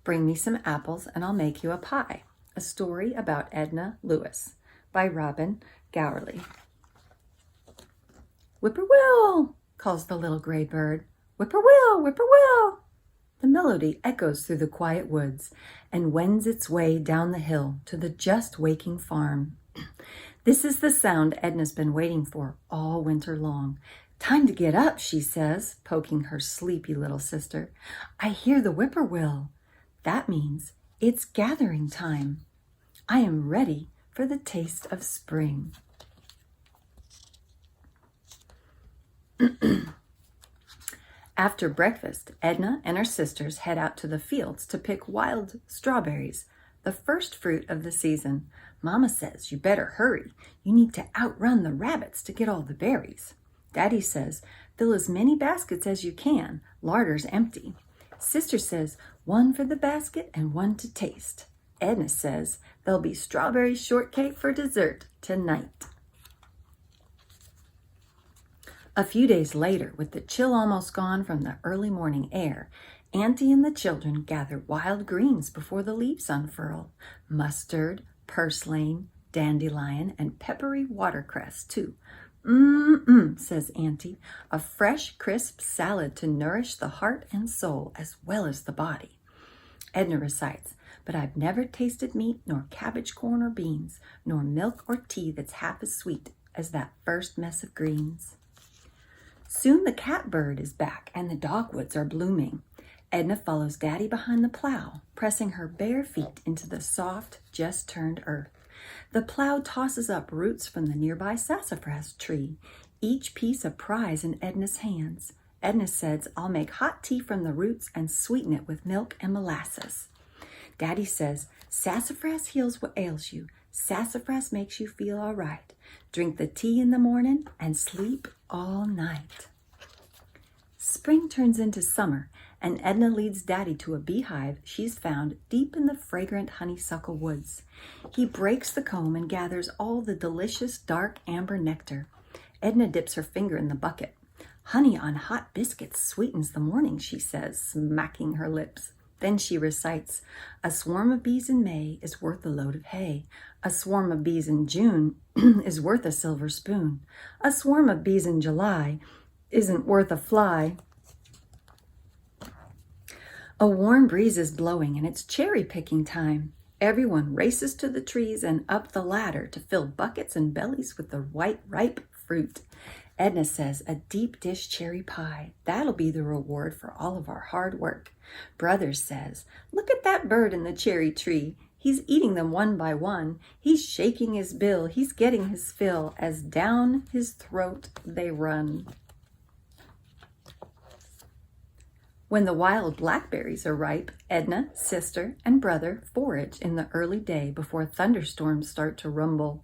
Bring me some apples and I'll make you a pie. A story about Edna Lewis by Robin Gowerly. Whippoorwill, calls the little gray bird. Whippoorwill, whippoorwill. The melody echoes through the quiet woods and wends its way down the hill to the just waking farm. This is the sound Edna's been waiting for all winter long. Time to get up, she says, poking her sleepy little sister. I hear the whippoorwill. That means it's gathering time. I am ready for the taste of spring. After breakfast, Edna and her sisters head out to the fields to pick wild strawberries, the first fruit of the season. Mama says you better hurry. You need to outrun the rabbits to get all the berries. Daddy says fill as many baskets as you can. Larder's empty. Sister says one for the basket and one to taste. Edna says there'll be strawberry shortcake for dessert tonight. A few days later, with the chill almost gone from the early morning air, Auntie and the children gather wild greens before the leaves unfurl. Mustard, purslane, dandelion, and peppery watercress, too. Says Auntie. A fresh, crisp salad to nourish the heart and soul as well as the body. Edna recites, but I've never tasted meat, nor cabbage, corn, or beans, nor milk or tea that's half as sweet as that first mess of greens. Soon the catbird is back and the dogwoods are blooming. Edna follows Daddy behind the plow, pressing her bare feet into the soft, just-turned earth. The plow tosses up roots from the nearby sassafras tree, each piece a prize in Edna's hands. Edna says, I'll make hot tea from the roots and sweeten it with milk and molasses. Daddy says, sassafras heals what ails you. Sassafras makes you feel all right. Drink the tea in the morning and sleep all night. Spring turns into summer, and Edna leads Daddy to a beehive she's found deep in the fragrant honeysuckle woods. He breaks the comb and gathers all the delicious dark amber nectar. Edna dips her finger in the bucket. Honey on hot biscuits sweetens the morning, she says, smacking her lips. Then she recites, a swarm of bees in May is worth a load of hay. A swarm of bees in June is worth a silver spoon. A swarm of bees in July isn't worth a fly. A warm breeze is blowing and it's cherry picking time. Everyone races to the trees and up the ladder to fill buckets and bellies with the white, ripe fruit. Edna says, a deep dish cherry pie. That'll be the reward for all of our hard work. Brother says, look at that bird in the cherry tree. He's eating them one by one. He's shaking his bill. He's getting his fill as down his throat they run. When the wild blackberries are ripe, Edna, sister, and brother forage in the early day before thunderstorms start to rumble.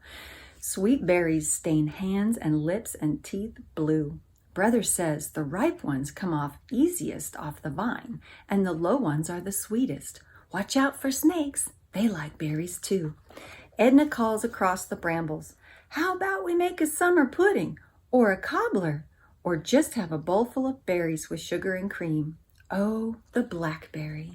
Sweet berries stain hands and lips and teeth blue. Brother says the ripe ones come off easiest off the vine, and the low ones are the sweetest. Watch out for snakes. They like berries too. Edna calls across the brambles. How about we make a summer pudding, or a cobbler, or just have a bowl full of berries with sugar and cream? Oh, the blackberry.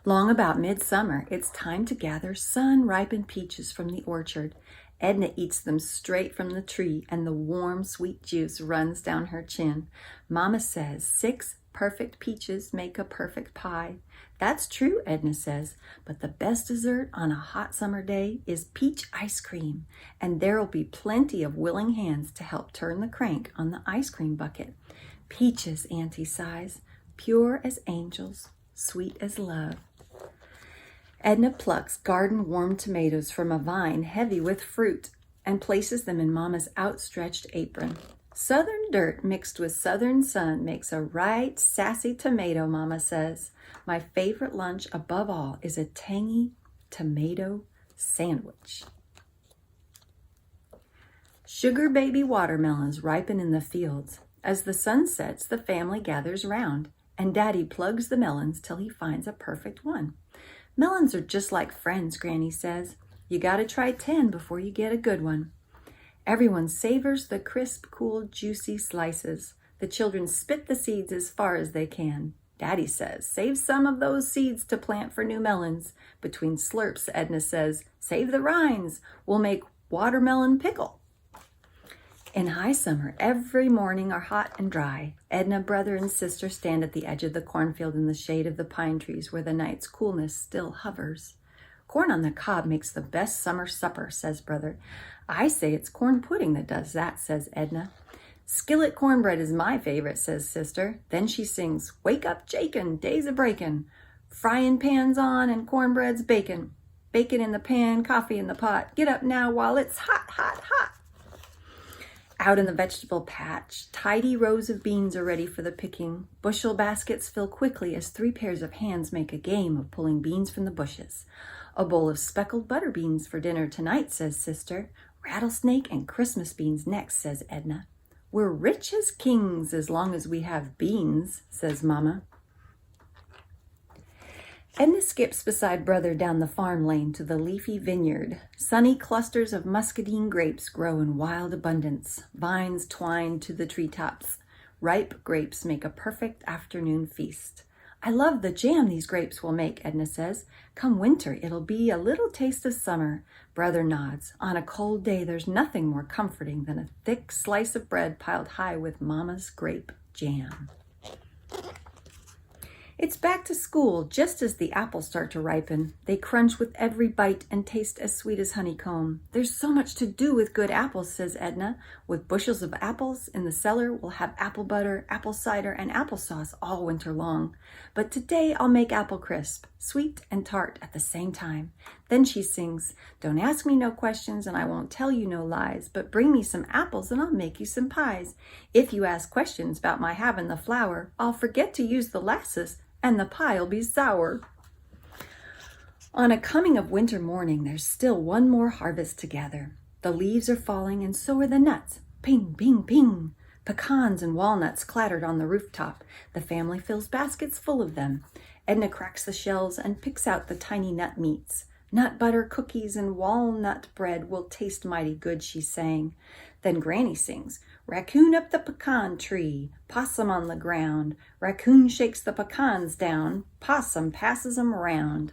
Long about midsummer, it's time to gather sun-ripened peaches from the orchard. Edna eats them straight from the tree, and the warm, sweet juice runs down her chin. Mama says 6 perfect peaches make a perfect pie. That's true, Edna says, but the best dessert on a hot summer day is peach ice cream, and there'll be plenty of willing hands to help turn the crank on the ice cream bucket. Peaches, Auntie sighs, pure as angels, sweet as love. Edna plucks garden-warmed tomatoes from a vine heavy with fruit and places them in Mama's outstretched apron. Southern dirt mixed with southern sun makes a right sassy tomato, Mama says. My favorite lunch above all is a tangy tomato sandwich. Sugar baby watermelons ripen in the fields. As the sun sets, the family gathers round, and Daddy plugs the melons till he finds a perfect one. Melons are just like friends, Granny says. You gotta try 10 before you get a good one. Everyone savors the crisp, cool, juicy slices. The children spit the seeds as far as they can. Daddy says, save some of those seeds to plant for new melons. Between slurps, Edna says, save the rinds. We'll make watermelon pickle. In high summer, every morning are hot and dry. Edna, brother, and sister stand at the edge of the cornfield in the shade of the pine trees where the night's coolness still hovers. Corn on the cob makes the best summer supper, says brother. I say it's corn pudding that does that, says Edna. Skillet cornbread is my favorite, says sister. Then she sings, wake up, Jakin, day's a breakin'. Frying pans on and cornbread's bakin'. Bacon in the pan, coffee in the pot. Get up now while it's hot, hot, hot. Out in the vegetable patch, tidy rows of beans are ready for the picking. Bushel baskets fill quickly as 3 pairs of hands make a game of pulling beans from the bushes. A bowl of speckled butter beans for dinner tonight, says sister. Rattlesnake and Christmas beans next, says Edna. We're rich as kings as long as we have beans, says Mama. Edna skips beside brother down the farm lane to the leafy vineyard. Sunny clusters of muscadine grapes grow in wild abundance. Vines twine to the treetops. Ripe grapes make a perfect afternoon feast. I love the jam these grapes will make, Edna says. Come winter, it'll be a little taste of summer. Brother nods. On a cold day, there's nothing more comforting than a thick slice of bread piled high with Mama's grape jam. It's back to school just as the apples start to ripen. They crunch with every bite and taste as sweet as honeycomb. There's so much to do with good apples, says Edna. With bushels of apples in the cellar, we'll have apple butter, apple cider, and applesauce all winter long. But today I'll make apple crisp, sweet and tart at the same time. Then she sings, don't ask me no questions and I won't tell you no lies, but bring me some apples and I'll make you some pies. If you ask questions about my having the flour, I'll forget to use the 'lasses and the pie'll be sour. On a coming of winter morning, there's still one more harvest to gather. The leaves are falling and so are the nuts. Ping, ping, ping. Pecans and walnuts clattered on the rooftop. The family fills baskets full of them. Edna cracks the shells and picks out the tiny nut meats. Nut butter, cookies, and walnut bread will taste mighty good, she's saying. Then Granny sings, raccoon up the pecan tree, possum on the ground. Raccoon shakes the pecans down, possum passes 'em around.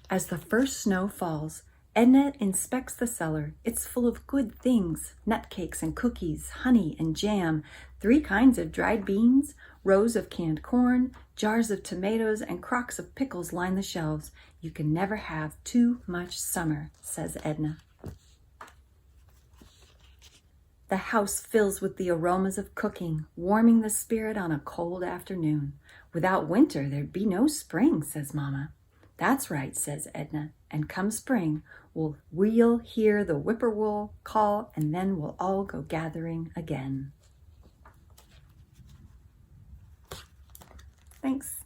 As the first snow falls, Edna inspects the cellar. It's full of good things, nut cakes and cookies, honey and jam, 3 kinds of dried beans, rows of canned corn, jars of tomatoes, and crocks of pickles line the shelves. You can never have too much summer, says Edna. The house fills with the aromas of cooking, warming the spirit on a cold afternoon. Without winter, there'd be no spring, says Mama. That's right, says Edna. And come spring, we'll hear the whippoorwill call, and then we'll all go gathering again. Thanks.